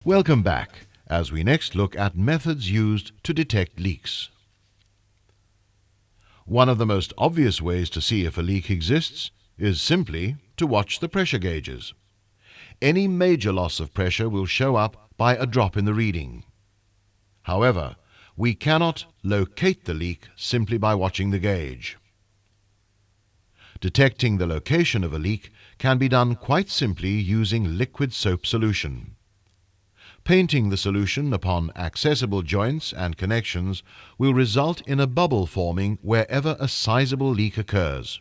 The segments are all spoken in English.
Welcome back as we next look at methods used to detect leaks. One of the most obvious ways to see if a leak exists is simply to watch the pressure gauges. Any major loss of pressure will show up by a drop in the reading. However, we cannot locate the leak simply by watching the gauge. Detecting the location of a leak can be done quite simply using liquid soap solution. Painting the solution upon accessible joints and connections will result in a bubble forming wherever a sizable leak occurs.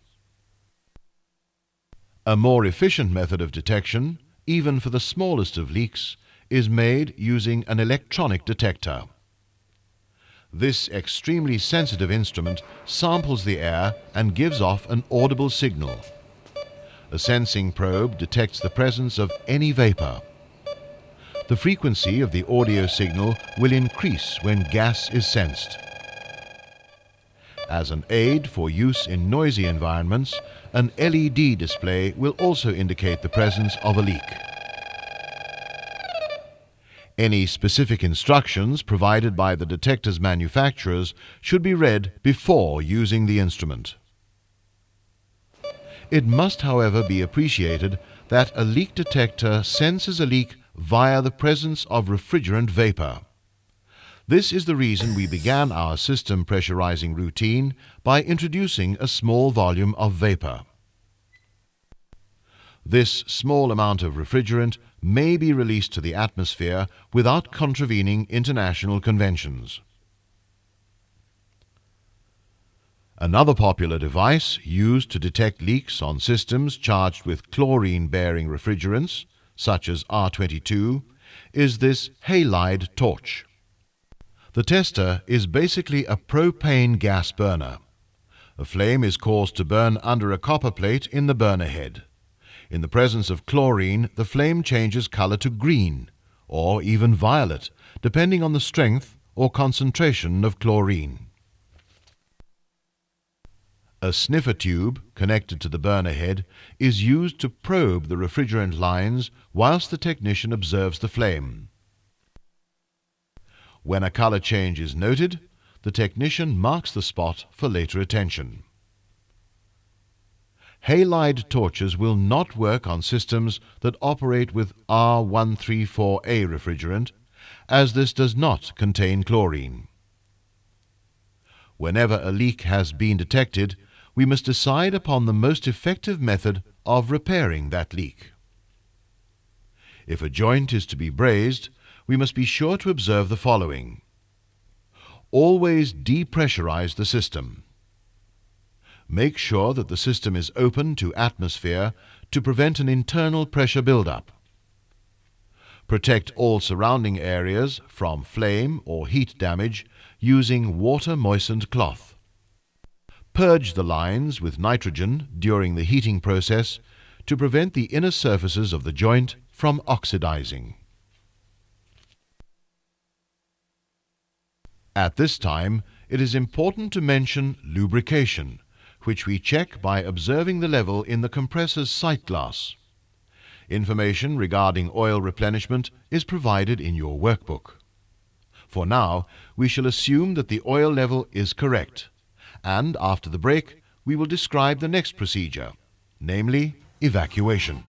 A more efficient method of detection, even for the smallest of leaks, is made using an electronic detector. This extremely sensitive instrument samples the air and gives off an audible signal. A sensing probe detects the presence of any vapor. The frequency of the audio signal will increase when gas is sensed. As an aid for use in noisy environments, an LED display will also indicate the presence of a leak. Any specific instructions provided by the detector's manufacturers should be read before using the instrument. It must, however, be appreciated that a leak detector senses a leak via the presence of refrigerant vapor. This is the reason we began our system pressurizing routine by introducing a small volume of vapor. This small amount of refrigerant may be released to the atmosphere without contravening international conventions. Another popular device used to detect leaks on systems charged with chlorine-bearing refrigerants, such as R22, is this halide torch. The tester is basically a propane gas burner. A flame is caused to burn under a copper plate in the burner head. In the presence of chlorine, the flame changes color to green, or even violet, depending on the strength or concentration of chlorine. A sniffer tube connected to the burner head is used to probe the refrigerant lines whilst the technician observes the flame. When a color change is noted, the technician marks the spot for later attention. Halide torches will not work on systems that operate with R134A refrigerant, as this does not contain chlorine. Whenever a leak has been detected, we must decide upon the most effective method of repairing that leak. If a joint is to be brazed, we must be sure to observe the following. Always depressurize the system. Make sure that the system is open to atmosphere to prevent an internal pressure buildup. Protect all surrounding areas from flame or heat damage using water-moistened cloth. Purge the lines with nitrogen during the heating process to prevent the inner surfaces of the joint from oxidizing. At this time, it is important to mention lubrication, which we check by observing the level in the compressor's sight glass. Information regarding oil replenishment is provided in your workbook. For now, we shall assume that the oil level is correct, and after the break, we will describe the next procedure, namely evacuation.